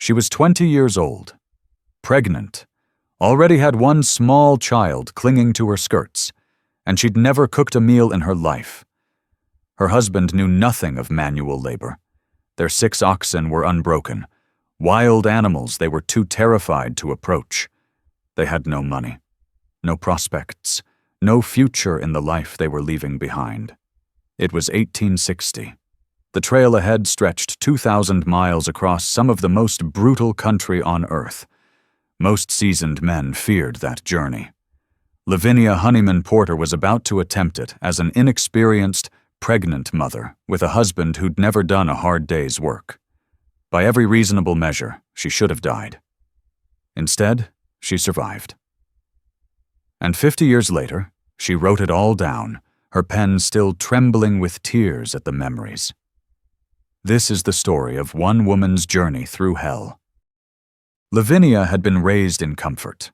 She was 20 years old, pregnant, already had one small child clinging to her skirts, and she'd never cooked a meal in her life. Her husband knew nothing of manual labor. Their 6 oxen were unbroken, wild animals they were too terrified to approach. They had no money, no prospects, no future in the life they were leaving behind. It was 1860. The trail ahead stretched 2,000 miles across some of the most brutal country on earth. Most seasoned men feared that journey. Lavinia Honeyman Porter was about to attempt it as an inexperienced, pregnant mother with a husband who'd never done a hard day's work. By every reasonable measure, she should have died. Instead, she survived. And 50 years later, she wrote it all down, her pen still trembling with tears at the memories. This is the story of one woman's journey through hell. Lavinia had been raised in comfort.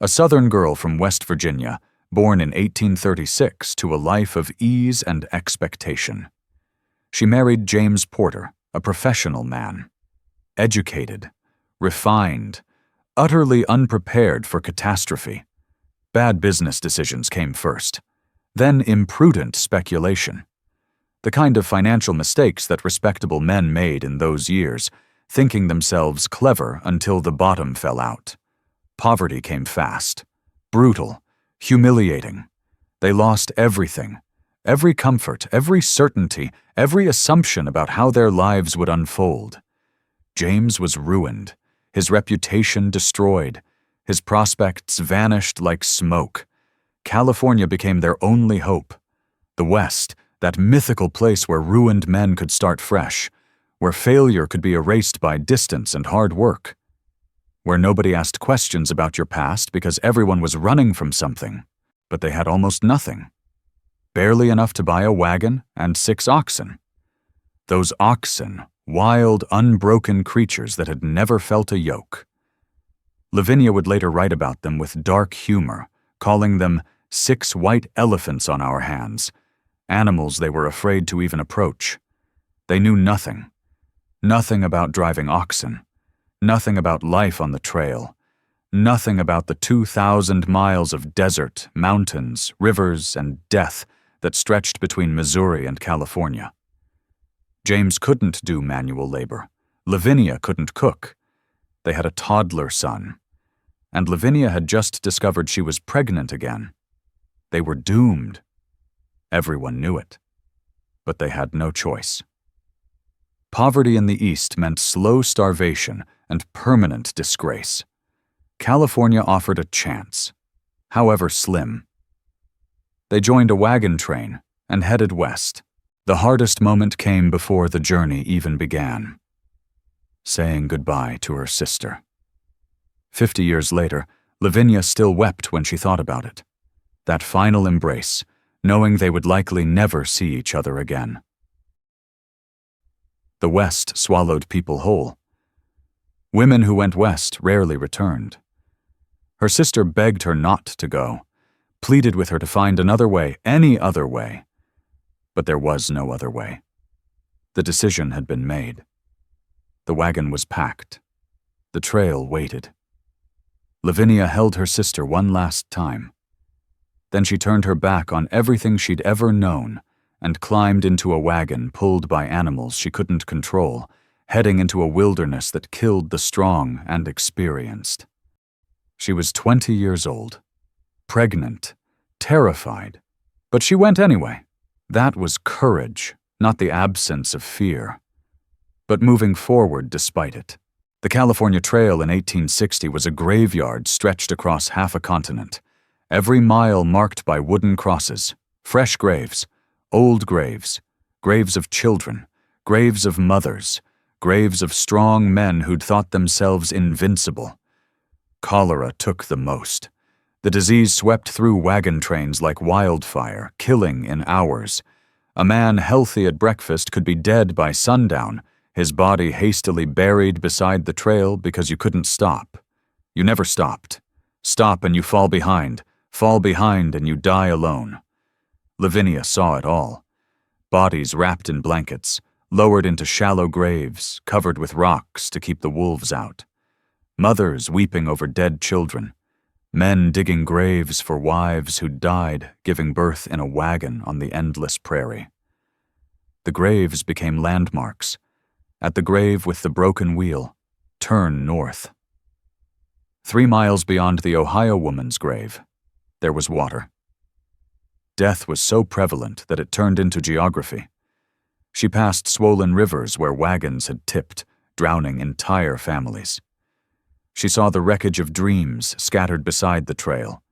A Southern girl from West Virginia, born in 1836 to a life of ease and expectation. She married James Porter, a professional man. Educated, refined, utterly unprepared for catastrophe. Bad business decisions came first, then imprudent speculation. The kind of financial mistakes that respectable men made in those years, thinking themselves clever until the bottom fell out. Poverty came fast, brutal, humiliating. They lost everything, every comfort, every certainty, every assumption about how their lives would unfold. James was ruined, his reputation destroyed, his prospects vanished like smoke. California became their only hope. The West, that mythical place where ruined men could start fresh, where failure could be erased by distance and hard work, where nobody asked questions about your past because everyone was running from something, but they had almost nothing. Barely enough to buy a wagon and 6 oxen. Those oxen, wild, unbroken creatures that had never felt a yoke. Lavinia would later write about them with dark humor, calling them 6 white elephants on our hands, animals they were afraid to even approach. They knew nothing. Nothing about driving oxen. Nothing about life on the trail. Nothing about the 2,000 miles of desert, mountains, rivers, and death that stretched between Missouri and California. James couldn't do manual labor. Lavinia couldn't cook. They had a toddler son. And Lavinia had just discovered she was pregnant again. They were doomed. Everyone knew it. But they had no choice. Poverty in the East meant slow starvation and permanent disgrace. California offered a chance, however slim. They joined a wagon train and headed west. The hardest moment came before the journey even began. Saying goodbye to her sister. 50 years later, Lavinia still wept when she thought about it. That final embrace, knowing they would likely never see each other again. The West swallowed people whole. Women who went west rarely returned. Her sister begged her not to go, pleaded with her to find another way, any other way. But there was no other way. The decision had been made. The wagon was packed. The trail waited. Lavinia held her sister one last time. Then she turned her back on everything she'd ever known and climbed into a wagon pulled by animals she couldn't control, heading into a wilderness that killed the strong and experienced. She was 20 years old, pregnant, terrified, but she went anyway. That was courage, not the absence of fear. But moving forward despite it. The California Trail in 1860 was a graveyard stretched across half a continent, every mile marked by wooden crosses, fresh graves, old graves, graves of children, graves of mothers, graves of strong men who'd thought themselves invincible. Cholera took the most. The disease swept through wagon trains like wildfire, killing in hours. A man healthy at breakfast could be dead by sundown, his body hastily buried beside the trail because you couldn't stop. You never stopped. Stop and you fall behind and you die alone. Lavinia saw it all. Bodies wrapped in blankets, lowered into shallow graves covered with rocks to keep the wolves out. Mothers weeping over dead children. Men digging graves for wives who'd died giving birth in a wagon on the endless prairie. The graves became landmarks. At the grave with the broken wheel, turn north. 3 miles beyond the Ohio woman's grave, there was water. Death was so prevalent that it turned into geography. She passed swollen rivers where wagons had tipped, drowning entire families. She saw the wreckage of dreams scattered beside the trail.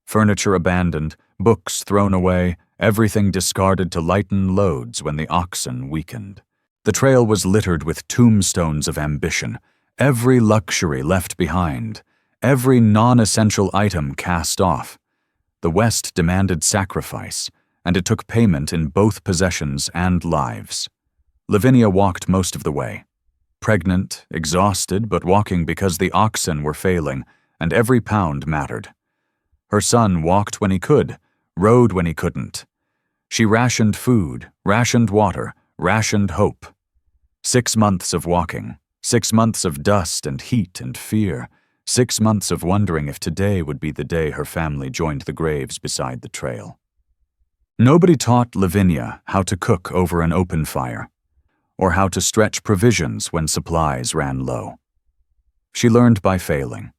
Furniture abandoned, books thrown away, everything discarded to lighten loads when the oxen weakened. The trail was littered with tombstones of ambition, every luxury left behind, every non-essential item cast off. The West demanded sacrifice, and it took payment in both possessions and lives. Lavinia walked most of the way. Pregnant, exhausted, but walking because the oxen were failing, and every pound mattered. Her son walked when he could, rode when he couldn't. She rationed food, rationed water, rationed hope. 6 months of walking, 6 months of dust and heat and fear, 6 months of wondering if today would be the day her family joined the graves beside the trail. Nobody taught Lavinia how to cook over an open fire, or how to stretch provisions when supplies ran low. She learned by failing,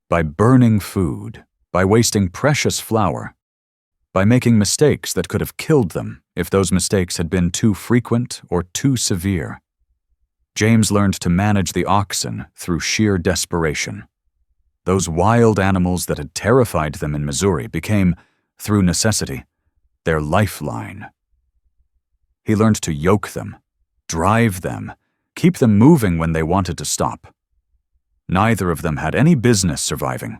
by burning food, by wasting precious flour, by making mistakes that could have killed them if those mistakes had been too frequent or too severe. James learned to manage the oxen through sheer desperation. Those wild animals that had terrified them in Missouri became, through necessity, their lifeline. He learned to yoke them, drive them, keep them moving when they wanted to stop. Neither of them had any business surviving.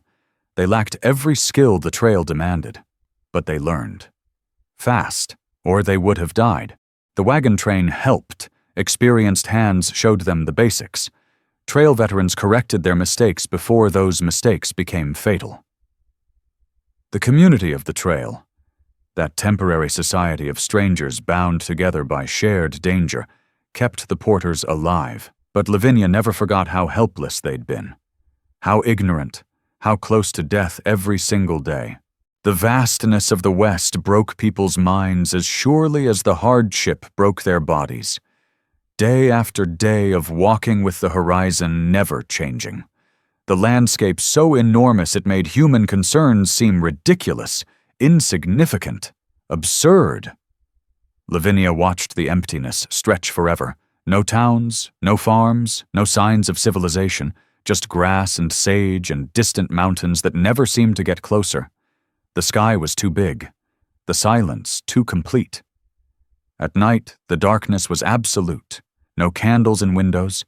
They lacked every skill the trail demanded, but they learned. Fast, or they would have died. The wagon train helped. Experienced hands showed them the basics. Trail veterans corrected their mistakes before those mistakes became fatal. The community of the trail, that temporary society of strangers bound together by shared danger, kept the porters alive, but Lavinia never forgot how helpless they'd been, how ignorant, how close to death every single day. The vastness of the West broke people's minds as surely as the hardship broke their bodies. Day after day of walking with the horizon never changing. The landscape so enormous it made human concerns seem ridiculous, insignificant, absurd. Lavinia watched the emptiness stretch forever. No towns, no farms, no signs of civilization, just grass and sage and distant mountains that never seemed to get closer. The sky was too big, the silence too complete. At night, the darkness was absolute. No candles in windows,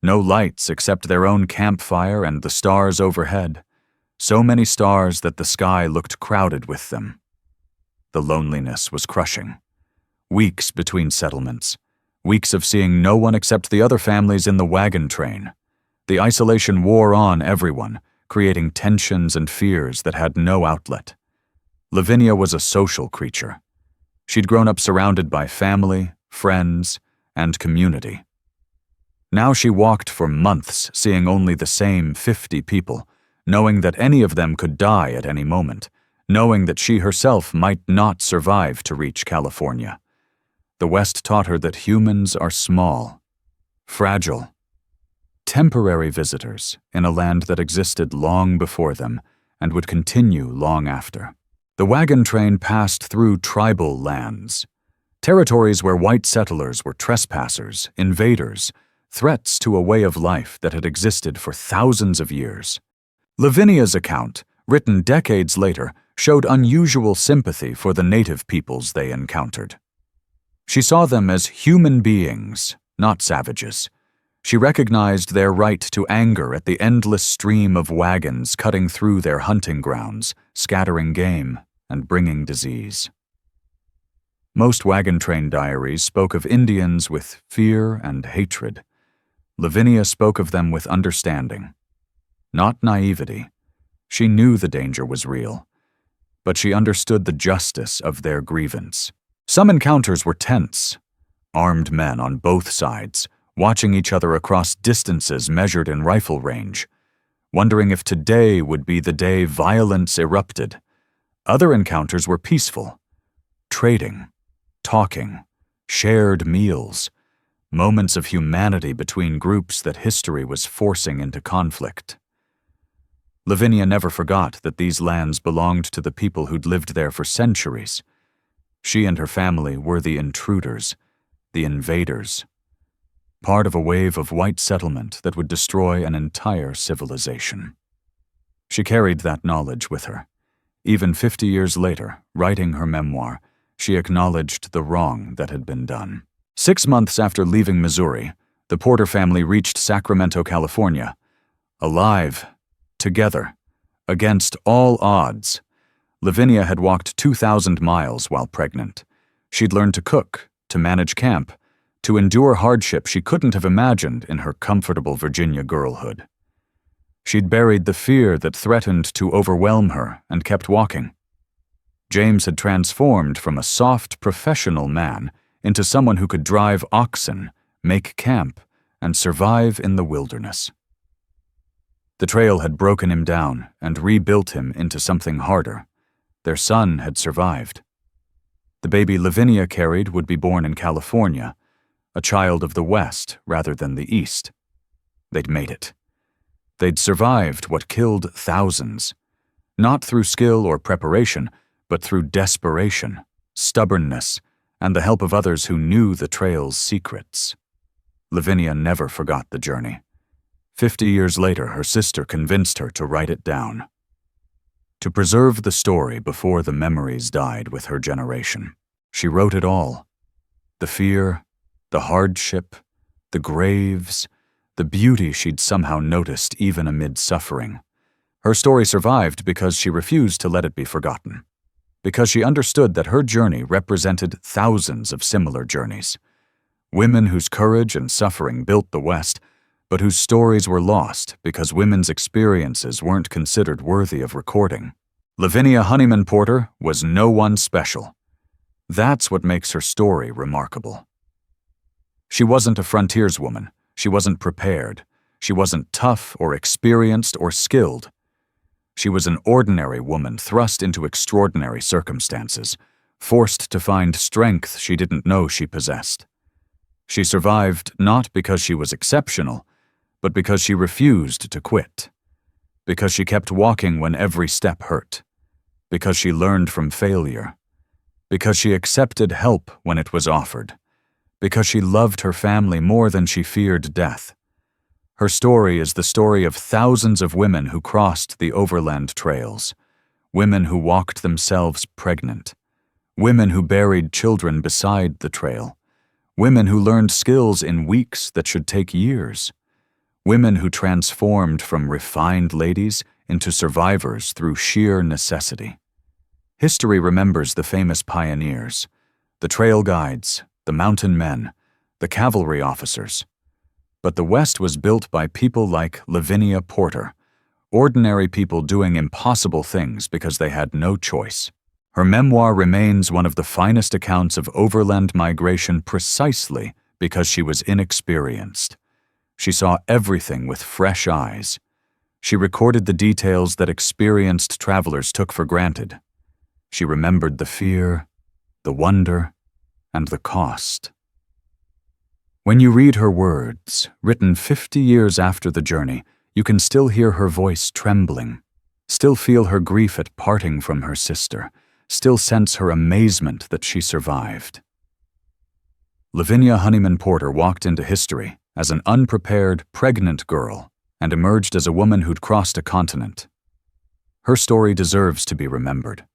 no lights except their own campfire and the stars overhead. So many stars that the sky looked crowded with them. The loneliness was crushing. Weeks between settlements. Weeks of seeing no one except the other families in the wagon train. The isolation wore on everyone, creating tensions and fears that had no outlet. Lavinia was a social creature. She'd grown up surrounded by family, friends, and community. Now she walked for months seeing only the same 50 people, knowing that any of them could die at any moment, knowing that she herself might not survive to reach California. The West taught her that humans are small, fragile, temporary visitors in a land that existed long before them and would continue long after. The wagon train passed through tribal lands, territories where white settlers were trespassers, invaders, threats to a way of life that had existed for thousands of years. Lavinia's account, written decades later, showed unusual sympathy for the native peoples they encountered. She saw them as human beings, not savages. She recognized their right to anger at the endless stream of wagons cutting through their hunting grounds, scattering game, and bringing disease. Most wagon train diaries spoke of Indians with fear and hatred. Lavinia spoke of them with understanding. Not naivety. She knew the danger was real, but she understood the justice of their grievance. Some encounters were tense. Armed men on both sides, watching each other across distances measured in rifle range, wondering if today would be the day violence erupted. Other encounters were peaceful. Trading, talking, shared meals, moments of humanity between groups that history was forcing into conflict. Lavinia never forgot that these lands belonged to the people who'd lived there for centuries. She and her family were the intruders, the invaders, part of a wave of white settlement that would destroy an entire civilization. She carried that knowledge with her. Even 50 years later, writing her memoir, she acknowledged the wrong that had been done. 6 months after leaving Missouri, the Porter family reached Sacramento, California. Alive, together, against all odds. Lavinia had walked 2,000 miles while pregnant. She'd learned to cook, to manage camp, to endure hardship she couldn't have imagined in her comfortable Virginia girlhood. She'd buried the fear that threatened to overwhelm her and kept walking. James had transformed from a soft, professional man into someone who could drive oxen, make camp, and survive in the wilderness. The trail had broken him down and rebuilt him into something harder. Their son had survived. The baby Lavinia carried would be born in California, a child of the West rather than the East. They'd made it. They'd survived what killed thousands, not through skill or preparation, but through desperation, stubbornness, and the help of others who knew the trail's secrets. Lavinia never forgot the journey. 50 years later, her sister convinced her to write it down, to preserve the story before the memories died with her generation. She wrote it all. The fear, the hardship, the graves, the beauty she'd somehow noticed even amid suffering. Her story survived because she refused to let it be forgotten, because she understood that her journey represented thousands of similar journeys. Women whose courage and suffering built the West, but whose stories were lost because women's experiences weren't considered worthy of recording. Lavinia Honeyman Porter was no one special. That's what makes her story remarkable. She wasn't a frontierswoman. She wasn't prepared. She wasn't tough or experienced or skilled. She was an ordinary woman thrust into extraordinary circumstances, forced to find strength she didn't know she possessed. She survived not because she was exceptional, but because she refused to quit, because she kept walking when every step hurt, because she learned from failure, because she accepted help when it was offered, because she loved her family more than she feared death. Her story is the story of thousands of women who crossed the overland trails, women who walked themselves pregnant, women who buried children beside the trail, women who learned skills in weeks that should take years, women who transformed from refined ladies into survivors through sheer necessity. History remembers the famous pioneers, the trail guides, the mountain men, the cavalry officers. But the West was built by people like Lavinia Porter, ordinary people doing impossible things because they had no choice. Her memoir remains one of the finest accounts of overland migration precisely because she was inexperienced. She saw everything with fresh eyes. She recorded the details that experienced travelers took for granted. She remembered the fear, the wonder, and the cost. When you read her words, written 50 years after the journey, you can still hear her voice trembling, still feel her grief at parting from her sister, still sense her amazement that she survived. Lavinia Honeyman Porter walked into history as an unprepared, pregnant girl and emerged as a woman who'd crossed a continent. Her story deserves to be remembered.